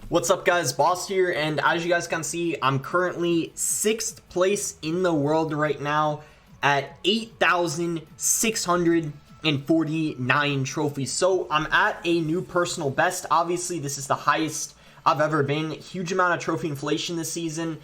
What's up guys, Boss here, and as you guys can see, I'm currently 6th place in the world right now at 8,649 trophies. So I'm at a new personal best. Obviously, this is the highest I've ever been. Huge amount of trophy inflation this season.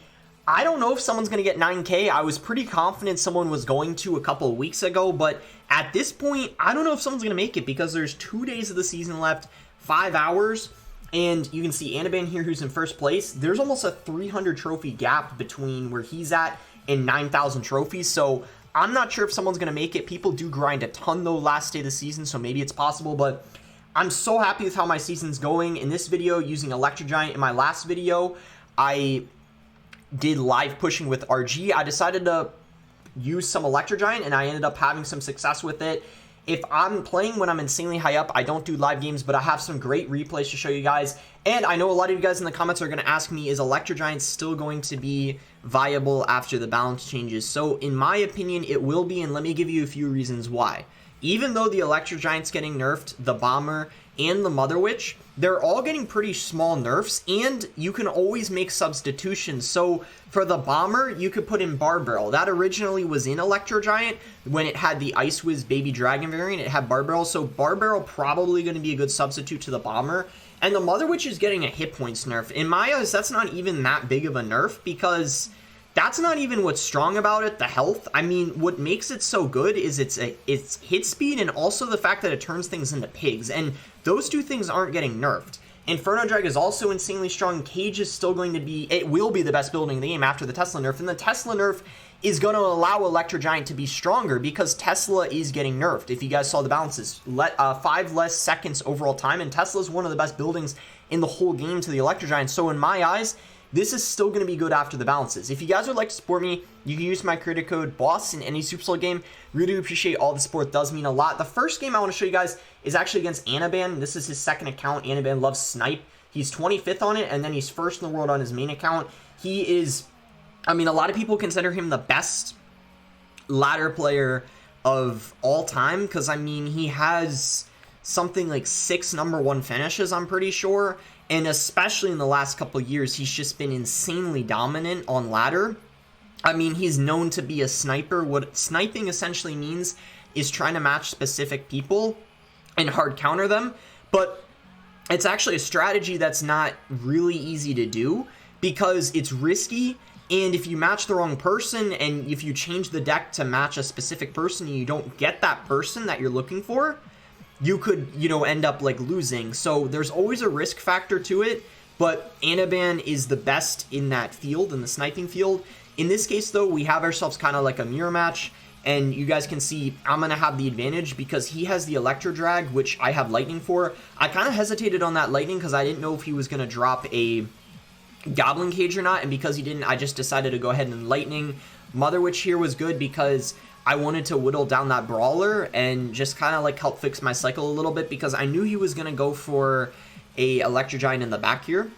I don't know if someone's going to get 9K. I was pretty confident someone was going to a couple of weeks ago, but at this point, I don't know if someone's going to make it because there's 2 days of the season left, 5 hours. And you can see Anaban here, who's in first place. There's almost a 300 trophy gap between where he's at and 9,000 trophies. So I'm not sure if someone's going to make it. People do grind a ton, though, last day of the season, so maybe it's possible. But I'm so happy with how my season's going. In this video, using Electro Giant. In my last video, I did live pushing with RG. I decided to use some Electro Giant, and I ended up having some success with it. If I'm playing when I'm insanely high up, I don't do live games, but I have some great replays to show you guys. And I know a lot of you guys in the comments are going to ask me, is Electro Giant still going to be viable after the balance changes? So in my opinion, it will be, and let me give you a few reasons why. Even though the Electro Giant's getting nerfed, the Bomber and the Mother Witch, they're all getting pretty small nerfs, and you can always make substitutions. So for the Bomber, you could put in Barbarrel. That originally was in Electro Giant when it had the Ice Wiz Baby Dragon variant. It had Barbarrel, so Barbarrel probably going to be a good substitute to the Bomber. And the Mother Witch is getting a hit points nerf. In my eyes, that's not even that big of a nerf because that's not even what's strong about it, the health. I mean, what makes it so good is its hit speed and also the fact that it turns things into pigs. And those two things aren't getting nerfed. Inferno Drag is also insanely strong. Cage is still going to be, it will be the best building in the game after the Tesla nerf. And the Tesla nerf is going to allow Electro Giant to be stronger because Tesla is getting nerfed. If you guys saw the balances, 5 less seconds overall time. And Tesla is one of the best buildings in the whole game to the Electro Giant. So in my eyes, this is still going to be good after the balances. If you guys would like to support me, you can use my creator code BOSS in any Super Soul game. Really appreciate all the support. It does mean a lot. The first game I want to show you guys is actually against Anaban. This is his second account. Anaban loves Snipe. He's 25th on it, and then he's first in the world on his main account. He is, I mean, a lot of people consider him the best ladder player of all time because, I mean, he has something like 6 #1 finishes, I'm pretty sure. And especially in the last couple of years, he's just been insanely dominant on ladder. I mean, he's known to be a sniper. What sniping essentially means is trying to match specific people and hard counter them. But it's actually a strategy that's not really easy to do because it's risky. And if you match the wrong person and if you change the deck to match a specific person and you don't get that person that you're looking for, you could, you know, end up like losing. So there's always a risk factor to it, but Anaban is the best in that field, in the sniping field. In this case, though, we have ourselves kind of like a mirror match, and you guys can see I'm going to have the advantage because he has the Electro Drag, which I have Lightning for. I kind of hesitated on that Lightning because I didn't know if he was going to drop a Goblin Cage or not, and because he didn't, I just decided to go ahead and Lightning. Mother Witch here was good because I wanted to whittle down that Brawler and just kind of like help fix my cycle a little bit because I knew he was going to go for a Electro Giant in the back here.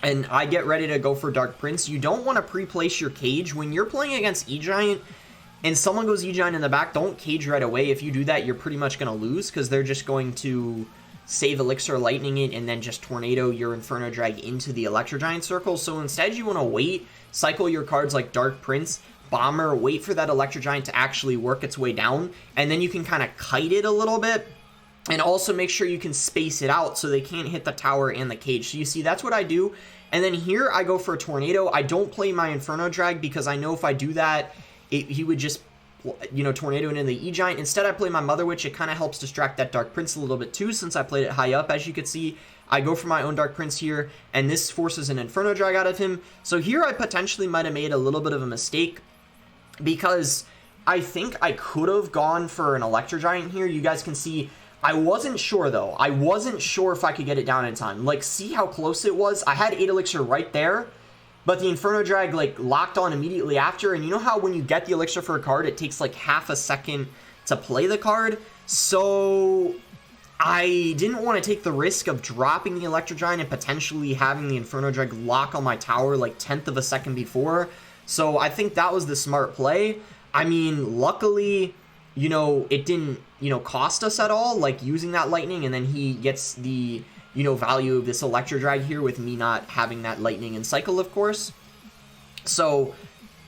And I get ready to go for Dark Prince. You don't want to pre-place your cage. When you're playing against E-Giant and someone goes E-Giant in the back, don't cage right away. If you do that, you're pretty much going to lose because they're just going to save Elixir, Lightning it, and then just Tornado your Inferno Drag into the Electro Giant circle. So instead, you want to wait, cycle your cards like Dark Prince, Bomber, wait for that Electro Giant to actually work its way down, and then you can kind of kite it a little bit, and also make sure you can space it out so they can't hit the tower and the cage. So you see, that's what I do. And then here I go for a Tornado. I don't play my Inferno Drag because I know if I do that, he would just, you know, Tornado into the E-Giant. Instead, I play my Mother Witch. It kind of helps distract that Dark Prince a little bit too, since I played it high up, as you could see. I go for my own Dark Prince here, and this forces an Inferno Drag out of him. So here I potentially might have made a little bit of a mistake because I think I could have gone for an Electro Giant here. You guys can see I wasn't sure, though. I wasn't sure if I could get it down in time. Like, see how close it was? I had 8 Elixir right there, but the Inferno Drag, like, locked on immediately after. And you know how when you get the Elixir for a card, it takes, like, half a second to play the card? So I didn't want to take the risk of dropping the Electro Giant and potentially having the Inferno Drag lock on my tower, like, 1/10 of a second before. So I think that was the smart play. I mean, luckily, you know, it didn't, you know, cost us at all, like using that Lightning, and then he gets the you know, value of this Electro Drag here with me not having that Lightning and Cycle, of course. So,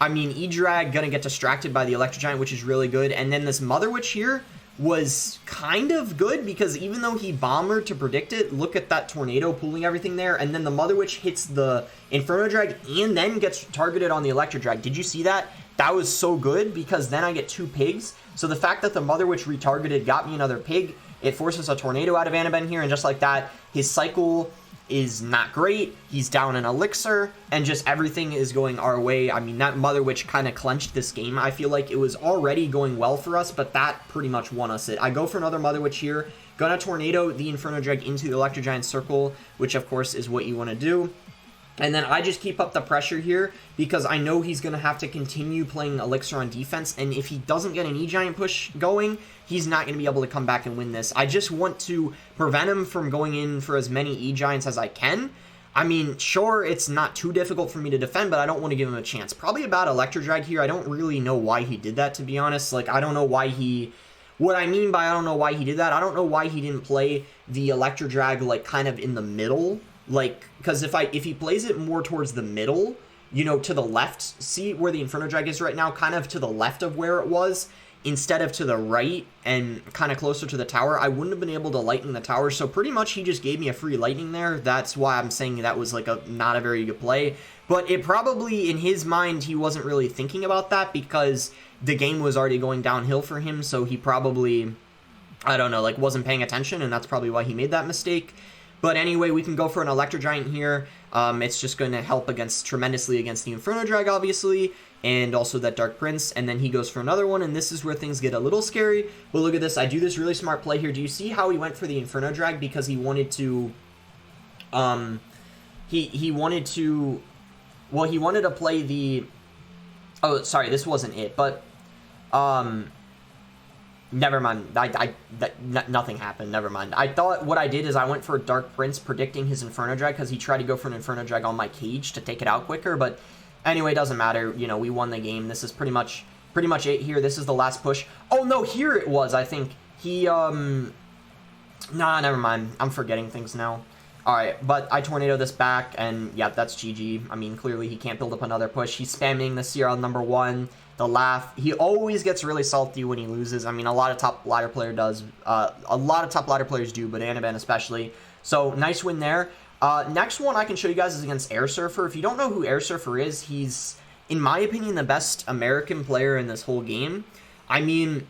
I mean, E-Drag gonna get distracted by the Electro Giant, which is really good. And then this Mother Witch here was kind of good because even though he bombered to predict it, look at that Tornado pulling everything there. And then the Mother Witch hits the Inferno Drag and then gets targeted on the Electro Drag. Did you see that? That was so good because then I get 2 pigs. So the fact that the Mother Witch retargeted got me another pig. It forces a Tornado out of Annabelle here, and just like that, his cycle is not great. He's down an Elixir, and just everything is going our way. I mean, that Mother Witch kind of clenched this game. I feel like it was already going well for us, but that pretty much won us it. I go for another Mother Witch here. Gonna Tornado the Inferno Drag into the Electro Giant circle, which of course is what you want to do. And then I just keep up the pressure here because I know he's going to have to continue playing Elixir on defense. And if he doesn't get an E-Giant push going, he's not going to be able to come back and win this. I just want to prevent him from going in for as many E-Giants as I can. I mean, sure, it's not too difficult for me to defend, but I don't want to give him a chance. Probably a bad Electro Drag here. I don't really know why he did that, to be honest. Like, I don't know why he... What I mean by I don't know why he did that, I don't know why he didn't play the Electro Drag, like, kind of in the middle. Like, because if he plays it more towards the middle, you know, to the left, see where the Inferno Drag is right now, kind of to the left of where it was, instead of to the right and kind of closer to the tower, I wouldn't have been able to lightning the tower. So pretty much he just gave me a free lightning there. That's why I'm saying that was like not a very good play. But it probably, in his mind, he wasn't really thinking about that because the game was already going downhill for him. So he probably, I don't know, like wasn't paying attention, and that's probably why he made that mistake. But anyway, we can go for an Electro Giant here. It's just going to help tremendously against the Inferno Drag, obviously, and also that Dark Prince. And then he goes for another one, and this is where things get a little scary. But look at this. I do this really smart play here. Do you see how he went for the Inferno Drag? Because he wanted to... He wanted to... Well, he wanted to play the... Oh, sorry, this wasn't it. But... Never mind. Nothing happened. Never mind. I thought what I did is I went for Dark Prince predicting his Inferno Drag because he tried to go for an Inferno Drag on my cage to take it out quicker. But anyway, it doesn't matter. You know, we won the game. This is pretty much it here. This is the last push. Oh, no, here it was, I think. He, Nah, never mind. I'm forgetting things now. All right, but I Tornado this back, and yeah, that's GG. I mean, clearly he can't build up another push. He's spamming the CRL number 1, the laugh. He always gets really salty when he loses. I mean, a lot of top ladder player does. A lot of top ladder players do, but Anaban especially. So, nice win there. Next one I can show you guys is against Air Surfer. If you don't know who Air Surfer is, he's, in my opinion, the best American player in this whole game. I mean...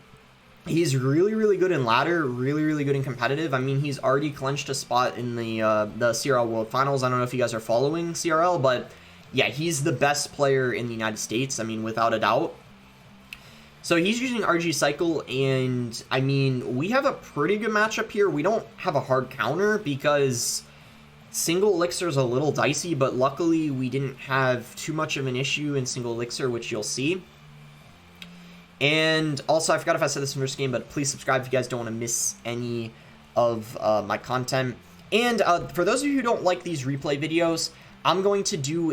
He's really, really good in ladder, really, really good in competitive. I mean, he's already clinched a spot in the CRL World Finals. I don't know if you guys are following CRL, but yeah, he's the best player in the United States, I mean, without a doubt. So he's using RG Cycle, and I mean, we have a pretty good matchup here. We don't have a hard counter because single Elixir is a little dicey, but luckily we didn't have too much of an issue in single Elixir, which you'll see. And also, I forgot if I said this in the first game, but please subscribe if you guys don't want to miss any of my content. And for those of you who don't like these replay videos, I'm going to do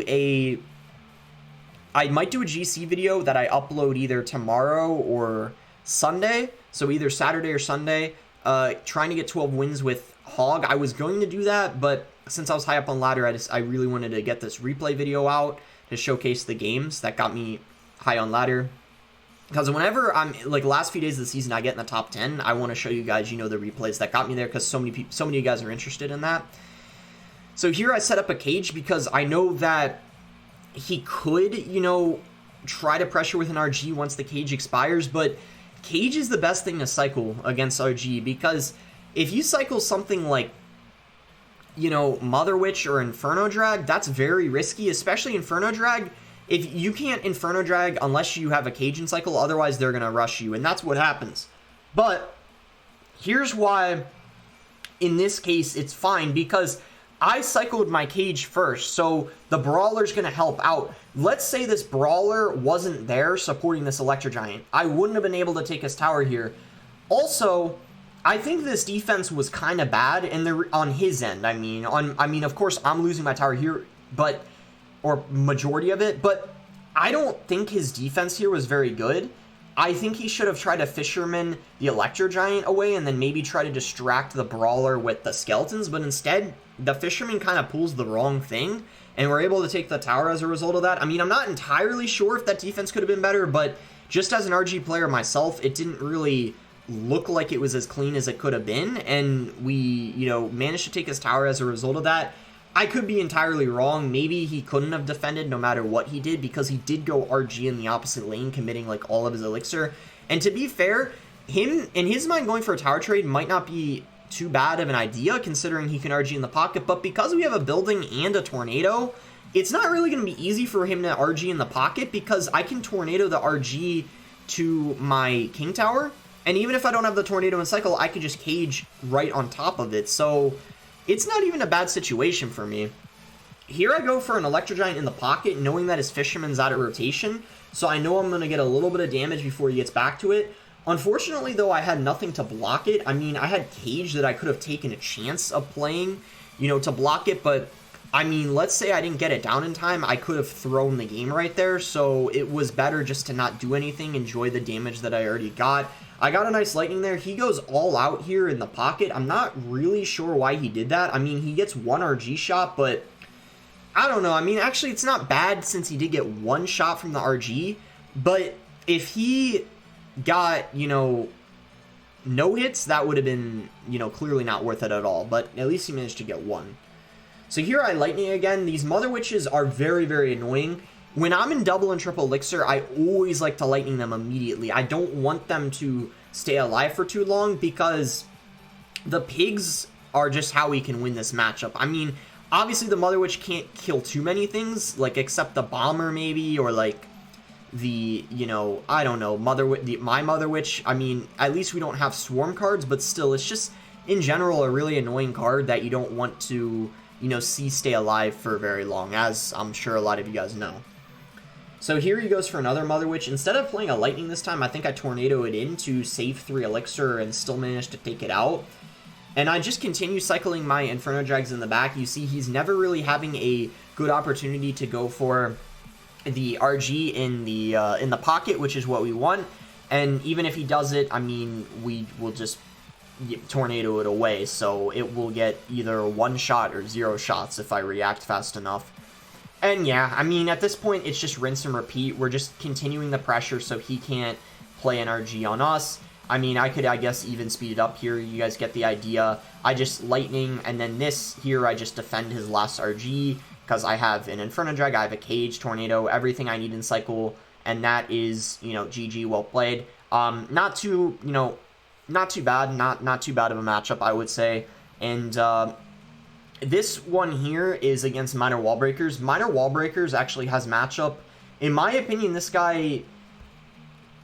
I might do a GC video that I upload either tomorrow or Sunday. So either Saturday or Sunday, trying to get 12 wins with Hog. I was going to do that, but since I was high up on ladder, I really wanted to get this replay video out to showcase the games that got me high on ladder. Because whenever I'm, like, last few days of the season, I get in the top 10, I want to show you guys, you know, the replays that got me there, because so many of you guys are interested in that. So here I set up a cage, because I know that he could, you know, try to pressure with an RG once the cage expires, but cage is the best thing to cycle against RG, because if you cycle something like, you know, Mother Witch or Inferno Drag, that's very risky, especially Inferno Drag. If you can't Inferno Drag unless you have a Cajun cycle, otherwise they're going to rush you, and that's what happens. But here's why, in this case, it's fine, because I cycled my cage first, so the Brawler's going to help out. Let's say this Brawler wasn't there supporting this Electro Giant. I wouldn't have been able to take his tower here. Also, I think this defense was kind of bad, and on his end, I mean, of course, I'm losing my tower here, but... or majority of it, but I don't think his defense here was very good. I think he should have tried to Fisherman the Electro Giant away and then maybe try to distract the Brawler with the Skeletons, but instead, the Fisherman kind of pulls the wrong thing, and we're able to take the tower as a result of that. I mean, I'm not entirely sure if that defense could have been better, but just as an RG player myself, it didn't really look like it was as clean as it could have been, and we, you know, managed to take his tower as a result of that. I could be entirely wrong. Maybe he couldn't have defended no matter what he did because he did go RG in the opposite lane, committing like all of his elixir. And to be fair, him, in his mind, going for a tower trade might not be too bad of an idea considering he can RG in the pocket, but because we have a building and a tornado, it's not really going to be easy for him to RG in the pocket because I can tornado the RG to my king tower, and even if I don't have the tornado in cycle, I can just cage right on top of it. So it's not even a bad situation for me. Here I go for an Electro Giant in the pocket, knowing that his Fisherman's out of rotation, so I know I'm going to get a little bit of damage before he gets back to it. Unfortunately, though, I had nothing to block it. I mean, I had Cage that I could have taken a chance of playing, you know, to block it, but I mean, let's say I didn't get it down in time, I could have thrown the game right there, so it was better just to not do anything, enjoy the damage that I already got. I got a nice lightning there. He goes all out here in the pocket. I'm not really sure why he did that. I mean, he gets one RG shot, but I don't know. I mean, actually, it's not bad since he did get one shot from the RG, but if he got, you know, no hits, that would have been, you know, clearly not worth it at all, but at least he managed to get one. So here I lightning again. These Mother Witches are very, very annoying. When I'm in double and triple elixir, I always like to lightning them immediately. I don't want them to stay alive for too long because the pigs are just how we can win this matchup. I mean, obviously the Mother Witch can't kill too many things, like except the Bomber maybe, or like the, you know, I don't know, my Mother Witch. I mean, at least we don't have Swarm cards, but still, it's just, in general, a really annoying card that you don't want to, you know, see stay alive for very long, as I'm sure a lot of you guys know. So here he goes for another Mother Witch. Instead of playing a Lightning this time, I think I Tornado it in to save 3 Elixir and still manage to take it out. And I just continue cycling my Inferno Drags in the back. You see he's never really having a good opportunity to go for the RG in the pocket, which is what we want. And even if he does it, I mean, we will just tornado it away. So it will get either 1 shot or 0 shots if I react fast enough. And yeah, I mean, at this point, it's just rinse and repeat. We're just continuing the pressure so he can't play an RG on us. I mean, I could, I guess, even speed it up here. You guys get the idea. I just lightning, and then this here, I just defend his last RG, because I have an Inferno Drag, I have a Cage, Tornado, everything I need in cycle, and that is, you know, GG, well played. Not too, you know, not too bad, not too bad of a matchup, I would say. And, this one here is against Minor Wall Breakers. Minor Wall Breakers actually has matchup. In my opinion, this guy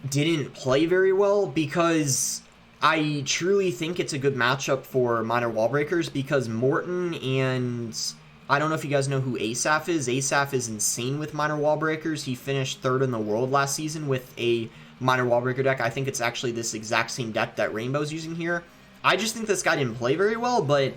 didn't play very well because I truly think it's a good matchup for Minor Wall Breakers because Morton and I don't know if you guys know who Asaph is. Asaph is insane with Minor Wall Breakers. He finished 3rd in the world last season with a Minor Wall Breaker deck. I think it's actually this exact same deck that Rainbow's using here. I just think this guy didn't play very well, but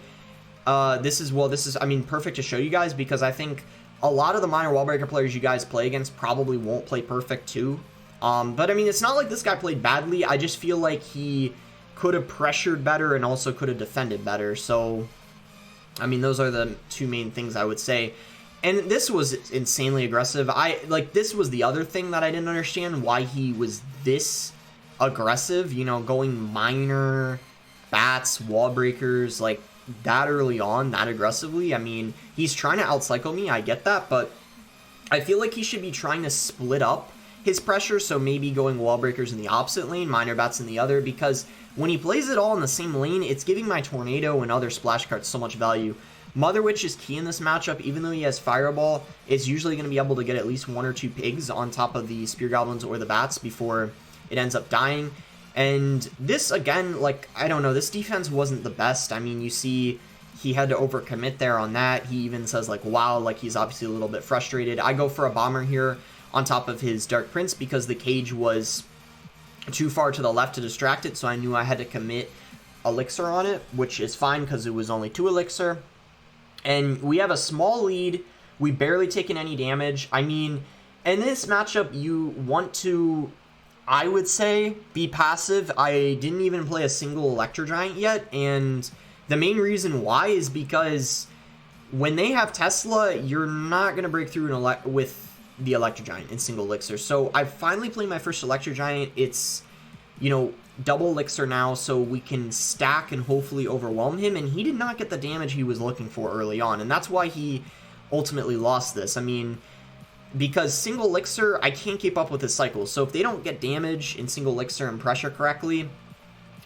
this is, I mean, perfect to show you guys because I think a lot of the Minor Wall Breaker players you guys play against probably won't play perfect too. But I mean, it's not like this guy played badly. I just feel like he could have pressured better and also could have defended better. So, I mean, those are the 2 main things I would say. And this was insanely aggressive. This was the other thing that I didn't understand, why he was this aggressive, you know, going Minor, Bats, Wall Breakers, like, that early on, that aggressively. I mean, he's trying to outcycle me, I get that, but I feel like he should be trying to split up his pressure, so maybe going Wall Breakers in the opposite lane, Minor Bats in the other, because when he plays it all in the same lane, it's giving my Tornado and other splash cards so much value. Mother Witch is key in this matchup. Even though he has Fireball, it's usually going to be able to get at least 1 or 2 pigs on top of the Spear Goblins or the Bats before it ends up dying. And this, again, like, I don't know, this defense wasn't the best. I mean, you see he had to overcommit there on that. He even says, like, wow, like, he's obviously a little bit frustrated. I go for a Bomber here on top of his Dark Prince because the Cage was too far to the left to distract it, so I knew I had to commit Elixir on it, which is fine because it was only 2 Elixir. And we have a small lead. We barely taken any damage. I mean, in this matchup, you want to I would say be passive. I didn't even play a single Electro Giant yet, and the main reason why is because when they have Tesla, you're not going to break through with the Electro Giant in single elixir. So I finally played my first Electro Giant. It's, you know, double elixir now, so we can stack and hopefully overwhelm him, and he did not get the damage he was looking for early on, and that's why he ultimately lost this. I mean, because single elixir, I can't keep up with his cycles, so if they don't get damage in single elixir and pressure correctly,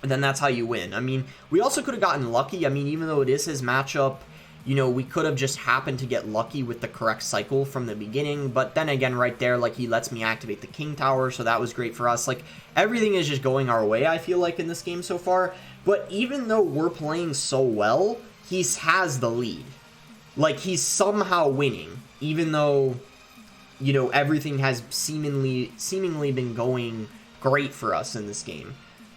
then that's how you win. I mean, we also could have gotten lucky. I mean, even though it is his matchup, you know, we could have just happened to get lucky with the correct cycle from the beginning, but then again, right there, like, he lets me activate the King Tower, so that was great for us. Like, everything is just going our way, I feel like, in this game so far, but even though we're playing so well, he has the lead. Like, he's somehow winning, even though, you know, everything has seemingly been going great for us in this game.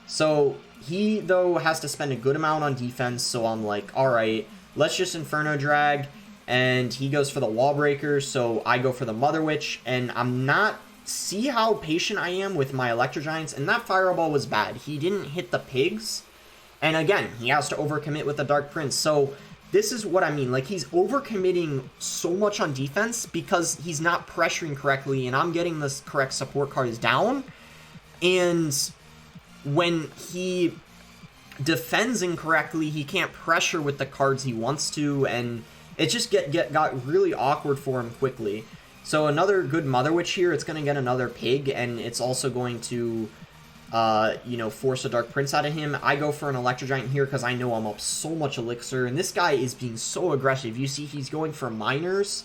So, he, though, has to spend a good amount on defense, so I'm like, alright, let's just Inferno Drag, and he goes for the Wall Breaker, so I go for the Mother Witch, and I'm not... See how patient I am with my Electro Giants, and that Fireball was bad. He didn't hit the pigs, and again, he has to overcommit with the Dark Prince, so this is what I mean. Like, he's overcommitting so much on defense because he's not pressuring correctly, and I'm getting the correct support cards down, and when he defends incorrectly, he can't pressure with the cards he wants to, and it just got really awkward for him quickly. So another good Mother Witch here, it's going to get another pig, and it's also going to, you know, force a Dark Prince out of him. I go for an Electro Giant here because I know I'm up so much elixir, and this guy is being so aggressive. You see he's going for miners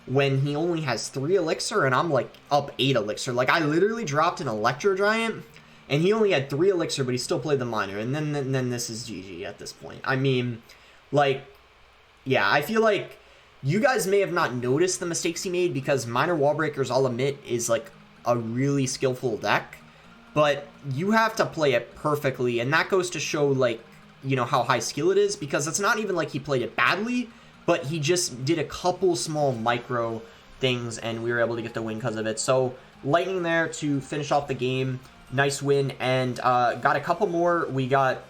when he only has 3 elixir, and I'm like up 8 elixir. Like, I literally dropped an Electro Giant, and he only had 3 elixir, but he still played the miner, and then this is GG at this point. I mean, like, yeah, I feel like you guys may have not noticed the mistakes he made because Miner Wall Breakers, I'll admit, is like a really skillful deck, but you have to play it perfectly, and that goes to show, like, you know, how high skill it is, because it's not even like he played it badly, but he just did a couple small micro things, and we were able to get the win because of it. So, Lightning there to finish off the game. Nice win, and got a couple more. We got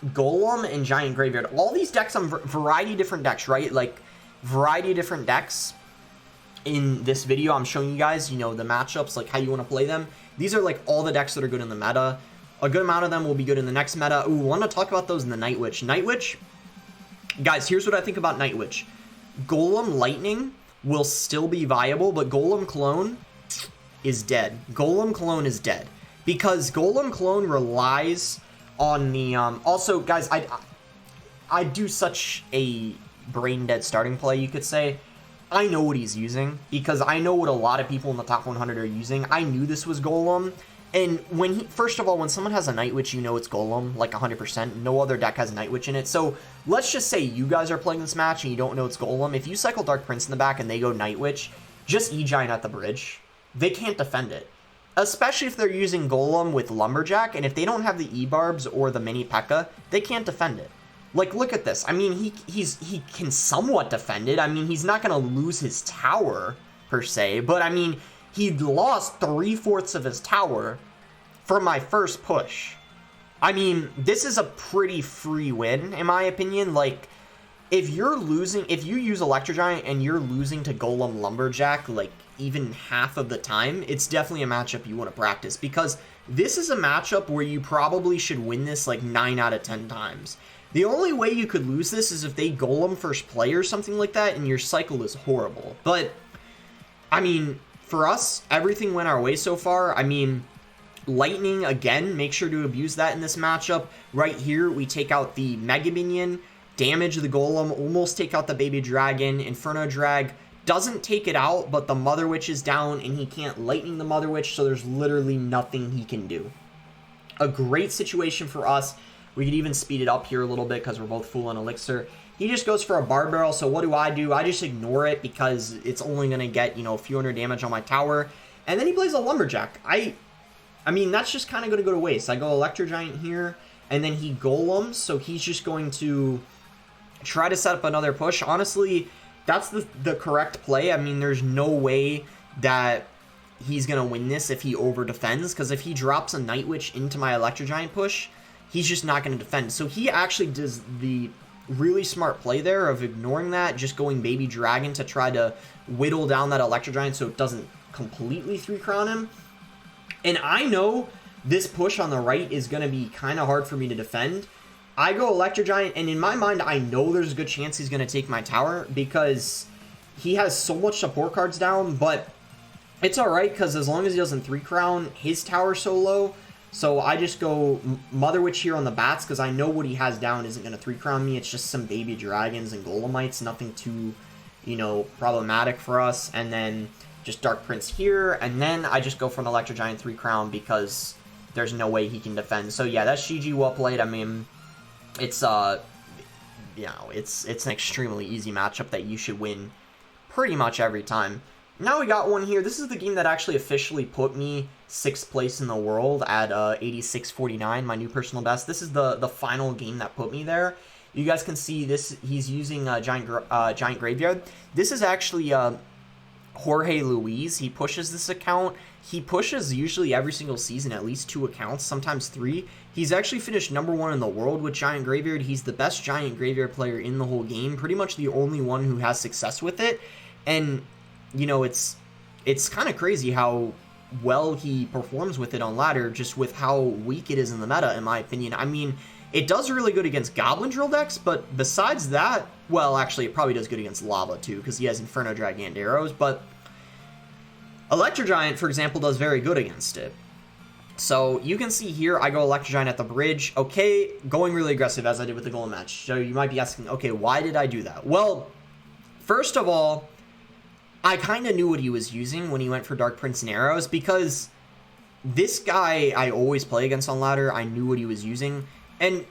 Golem and Giant Graveyard. All these decks on variety of different decks, right? Like, variety of different decks in this video. I'm showing you guys, you know, the matchups, like how you want to play them. These are like all the decks that are good in the meta. A good amount of them will be good in the next meta. Ooh, want to talk about those in the Night Witch. Night Witch, guys, here's what I think about Night Witch. Golem Lightning will still be viable, but Golem Clone is dead. Golem Clone is dead. Because Golem Clone relies on the... also, guys, I do such a brain-dead starting play, you could say. I know what he's using, because I know what a lot of people in the top 100 are using. I knew this was Golem, and when he... First of all, when someone has a Night Witch, you know it's Golem, like 100%. No other deck has Night Witch in it. So, let's just say you guys are playing this match and you don't know it's Golem. If you cycle Dark Prince in the back and they go Night Witch, just E-Giant at the bridge. They can't defend it. Especially if they're using Golem with Lumberjack, and if they don't have the E-Barbs or the Mini P.E.K.K.A, they can't defend it. Like, look at this. I mean, he can somewhat defend it. I mean, he's not going to lose his tower, per se, but I mean, he lost 3/4 of his tower for my first push. I mean, this is a pretty free win, in my opinion. Like, if you use Electro Giant and you're losing to Golem Lumberjack, like, even half of the time, it's definitely a matchup you want to practice, because this is a matchup where you probably should win this like 9 out of 10 times. The only way you could lose this is if they Golem first play or something like that, and your cycle is horrible. But, I mean, for us, everything went our way so far. I mean, Lightning, again, make sure to abuse that in this matchup. Right here, we take out the Mega Minion, damage the Golem, almost take out the Baby Dragon, Inferno Drag, doesn't take it out, but the Mother Witch is down, and he can't Lightning the Mother Witch, so there's literally nothing he can do. A great situation for us. We could even speed it up here a little bit because we're both full on Elixir. He just goes for a Bar Barrel, so what do? I just ignore it because it's only going to get, you know, a few hundred damage on my tower. And then he plays a Lumberjack. I mean, that's just kind of going to go to waste. I go Electro Giant here, and then he Golems, so he's just going to try to set up another push. Honestly, that's the correct play. I mean, there's no way that he's going to win this if he over defends, because if he drops a Night Witch into my Electro Giant push, he's just not going to defend. So he actually does the really smart play there of ignoring that, just going Baby Dragon to try to whittle down that Electro Giant so it doesn't completely 3-crown him. And I know this push on the right is going to be kind of hard for me to defend. I go Electro Giant, and in my mind, I know there's a good chance he's going to take my tower because he has so much support cards down, but it's alright because as long as he doesn't 3-crown his tower so low, so I just go Mother Witch here on the bats because I know what he has down isn't going to 3-crown me. It's just some Baby Dragons and Golemites, nothing too, you know, problematic for us. And then just Dark Prince here, and then I just go for an Electro Giant 3-crown because there's no way he can defend. So yeah, that's GG, well played. I mean, it's you know, it's an extremely easy matchup that you should win pretty much every time. Now we got one here. This is the game that actually officially put me 6th place in the world at 86.49, my new personal best. This is the final game that put me there. You guys can see this. He's using Giant Graveyard. This is actually Jorge Luis. He pushes this account. He pushes usually every single season at least 2 accounts, sometimes 3. He's actually finished #1 in the world with Giant Graveyard. He's the best Giant Graveyard player in the whole game, pretty much the only one who has success with it. And you know, it's kind of crazy how well he performs with it on ladder, just with how weak it is in the meta, in my opinion. I mean, it does really good against Goblin Drill decks, but besides that, well, actually, it probably does good against Lava, too, because he has Inferno Drag and Arrows, but Electro Giant, for example, does very good against it. So, you can see here, I go Electro Giant at the bridge. Okay, going really aggressive, as I did with the Golem match. So, you might be asking, okay, why did I do that? Well, first of all, I kind of knew what he was using when he went for Dark Prince and Arrows, because this guy I always play against on ladder. I knew what he was using, and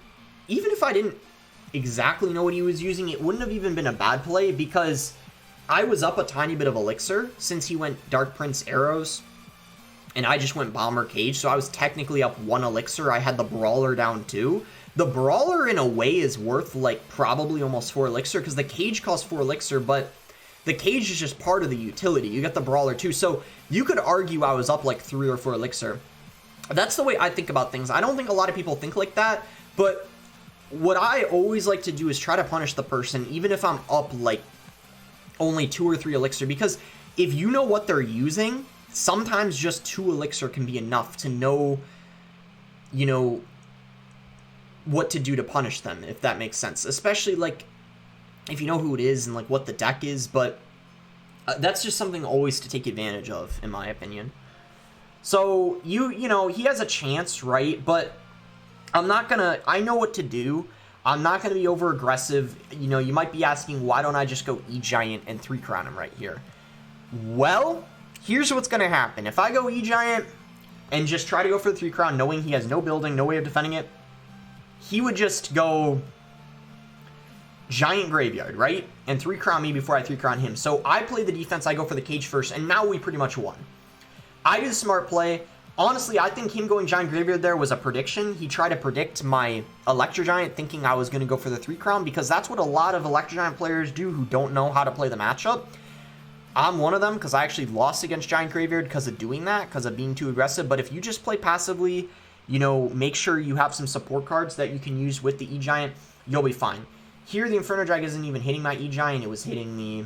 even if I didn't exactly know what he was using, it wouldn't have even been a bad play, because I was up a tiny bit of Elixir since he went Dark Prince Arrows, and I just went Bomber Cage, so I was technically up 1 Elixir. I had the Brawler down 2. The Brawler, in a way, is worth, like, probably almost 4 Elixir, because the Cage costs 4 Elixir, but the Cage is just part of the utility. You get the Brawler too, so you could argue I was up like 3 or 4 Elixir. That's the way I think about things. I don't think a lot of people think like that, but what I always like to do is try to punish the person, even if I'm up like only 2 or 3 Elixir, because if you know what they're using, sometimes just 2 Elixir can be enough to know, you know, what to do to punish them, if that makes sense. Especially like if you know who it is and like what the deck is, but that's just something always to take advantage of, in my opinion. So you know, he has a chance, right? But I'm not gonna, I know what to do. I'm not gonna be over aggressive. You know, you might be asking, why don't I just go E-Giant and 3-crown him right here? Well, here's what's gonna happen. If I go E-Giant and just try to go for the 3-crown, knowing he has no building, no way of defending it, he would just go Giant Graveyard, right? And 3-crown me before I 3-crown him. So I play the defense, I go for the Cage first, and now we pretty much won. I did a smart play. Honestly, I think him going Giant Graveyard there was a prediction. He tried to predict my Electro Giant, thinking I was going to go for the 3-crown, because that's what a lot of Electro Giant players do who don't know how to play the matchup. I'm one of them, because I actually lost against Giant Graveyard because of doing that, because of being too aggressive. But if you just play passively, you know, make sure you have some support cards that you can use with the E-Giant, you'll be fine. Here, the Inferno Drag isn't even hitting my E-Giant, it was hitting the...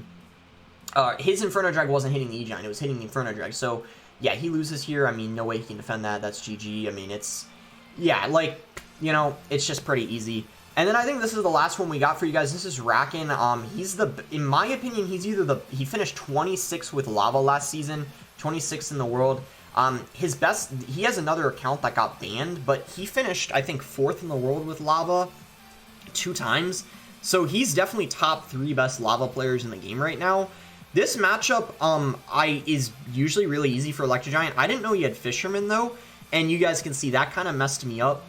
his Inferno Drag wasn't hitting the E-Giant, it was hitting the Inferno Drag. So, yeah, he loses here. I mean, no way he can defend that. That's GG. I mean, it's... Yeah, like, you know, it's just pretty easy. And then I think this is the last one we got for you guys. This is Rakan. He's the... In my opinion, he's either the... He finished 26th with Lava last season, 26th in the world. His best... He has another account that got banned, but he finished, I think, 4th in the world with Lava 2 times. So he's definitely top 3 best Lava players in the game right now. This matchup is usually really easy for Electro Giant. I didn't know he had Fisherman, though, and you guys can see that kind of messed me up.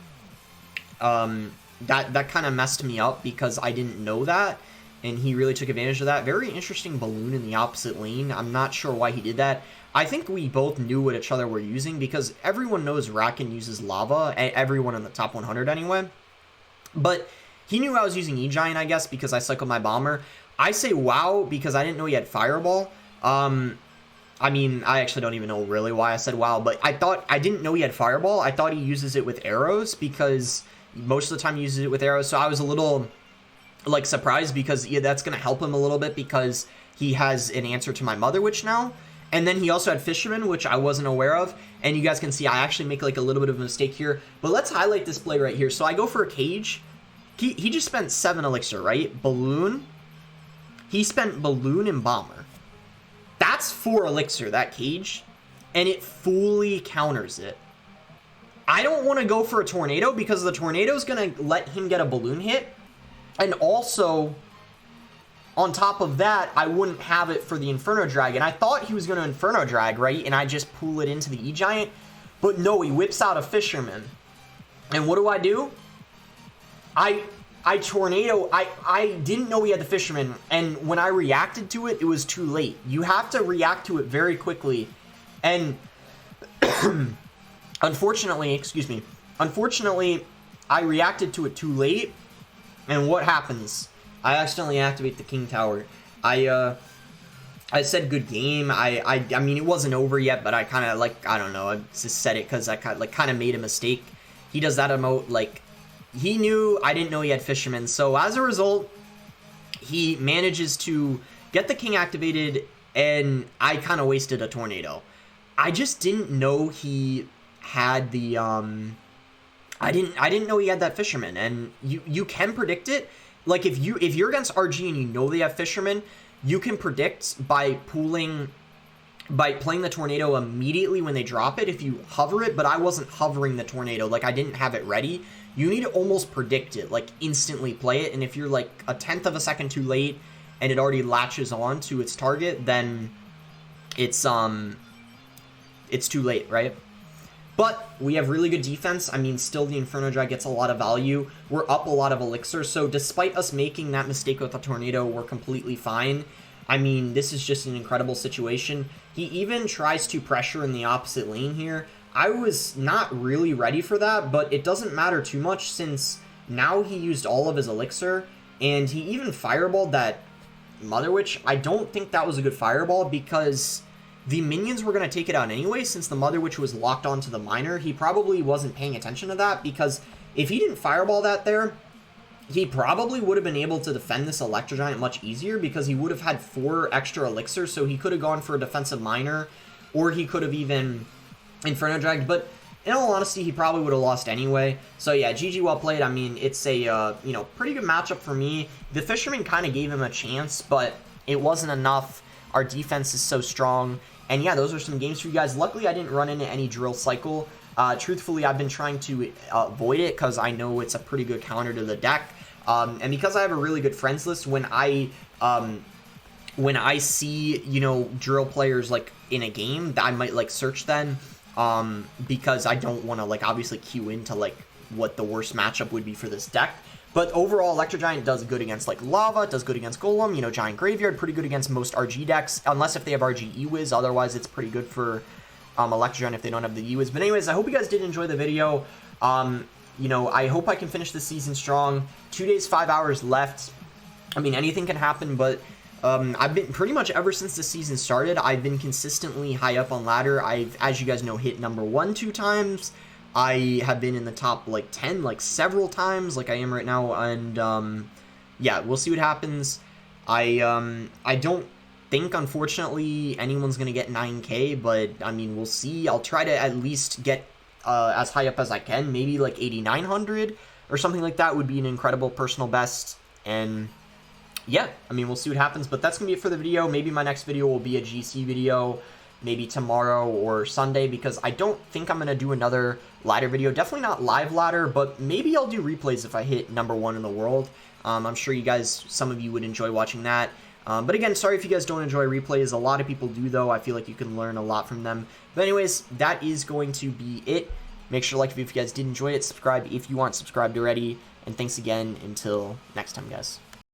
That kind of messed me up because I didn't know that, and he really took advantage of that. Very interesting balloon in the opposite lane. I'm not sure why he did that. I think we both knew what each other were using, because everyone knows Rakan uses Lava, everyone in the top 100 anyway. But he knew I was using E-Giant, I guess, because I cycled my Bomber. I say wow because I didn't know he had Fireball. I mean, I actually don't even know really why I said wow, but I didn't know he had Fireball. I thought he uses it with arrows because most of the time he uses it with arrows. So I was a little like surprised because yeah, that's going to help him a little bit because he has an answer to my Mother Witch now. And then he also had Fisherman, which I wasn't aware of. And you guys can see I actually make like a little bit of a mistake here. But let's highlight this play right here. So I go for a Cage. He just spent 7 Elixir, right? Balloon. He spent Balloon and Bomber. That's 4 Elixir, that Cage. And it fully counters it. I don't want to go for a Tornado because the Tornado is going to let him get a Balloon hit. And also, on top of that, I wouldn't have it for the Inferno Dragon. I thought he was going to Inferno Drag, right? And I just pull it into the E-Giant. But no, he whips out a Fisherman. And what do? I Tornado. I didn't know he had the Fisherman. And when I reacted to it, it was too late. You have to react to it very quickly. And unfortunately, I reacted to it too late. And what happens? I accidentally activate the King Tower. I said good game. I mean, it wasn't over yet, but I kind of like, I don't know, I just said it because I kind of made a mistake. He does that emote, like, he knew I didn't know he had Fisherman. So as a result, he manages to get the King activated, and I kind of wasted a Tornado. I just didn't know he had the, I didn't know he had that Fisherman, and you can predict it. Like if you're against RG and you know they have Fisherman, you can predict by playing the Tornado immediately when they drop it if you hover it, but I wasn't hovering the Tornado, like I didn't have it ready. You need to almost predict it, like instantly play it, and if you're like a 1/10 of a second too late and it already latches on to its target, then it's too late, right? But we have really good defense. I mean, still the Inferno Drag gets a lot of value. We're up a lot of Elixir, so despite us making that mistake with the Tornado, we're completely fine. I mean, this is just an incredible situation. He even tries to pressure in the opposite lane here. I was not really ready for that, but it doesn't matter too much since now he used all of his Elixir, and he even fireballed that Mother Witch. I don't think that was a good fireball because the minions were going to take it out anyway, since the Mother Witch was locked onto the Miner. He probably wasn't paying attention to that, because if he didn't fireball that there, he probably would have been able to defend this Electro Giant much easier, because he would have had 4 extra Elixir, so he could have gone for a defensive Miner, or he could have even Inferno Dragged, but in all honesty, he probably would have lost anyway. So yeah, GG, well played. I mean, it's a, you know, pretty good matchup for me. The Fisherman kind of gave him a chance, but it wasn't enough. Our defense is so strong. And yeah, those are some games for you guys. Luckily, I didn't run into any drill cycle. Truthfully, I've been trying to avoid it because I know it's a pretty good counter to the deck. And because I have a really good friends list, when I see, you know, drill players like in a game, I might like search them because I don't want to like obviously queue into like what the worst matchup would be for this deck. But overall, Electro Giant does good against, like, Lava, does good against Golem, you know, Giant Graveyard, pretty good against most RG decks, unless if they have RG E-Wiz, otherwise it's pretty good for Electro Giant if they don't have the E-Wiz. But anyways, I hope you guys did enjoy the video. You know, I hope I can finish the season strong. 2 days, 5 hours left. I mean, anything can happen, but I've been, pretty much ever since the season started, I've been consistently high up on ladder. I've, as you guys know, hit #1 2 times. I have been in the top, like, 10, like, several times, like I am right now, and, yeah, we'll see what happens. I don't think, unfortunately, anyone's gonna get 9K, but, I mean, we'll see. I'll try to at least get, as high up as I can, maybe, like, 8,900, or something like that would be an incredible personal best, and yeah, I mean, we'll see what happens, but that's gonna be it for the video. Maybe my next video will be a GC video, maybe tomorrow or Sunday, because I don't think I'm going to do another ladder video. Definitely not live ladder, but maybe I'll do replays if I hit #1 in the world. I'm sure you guys, some of you would enjoy watching that. But again, sorry if you guys don't enjoy replays. A lot of people do, though. I feel like you can learn a lot from them. But anyways, that is going to be it. Make sure to like if you guys did enjoy it. Subscribe if you aren't subscribed already. And thanks again. Until next time, guys.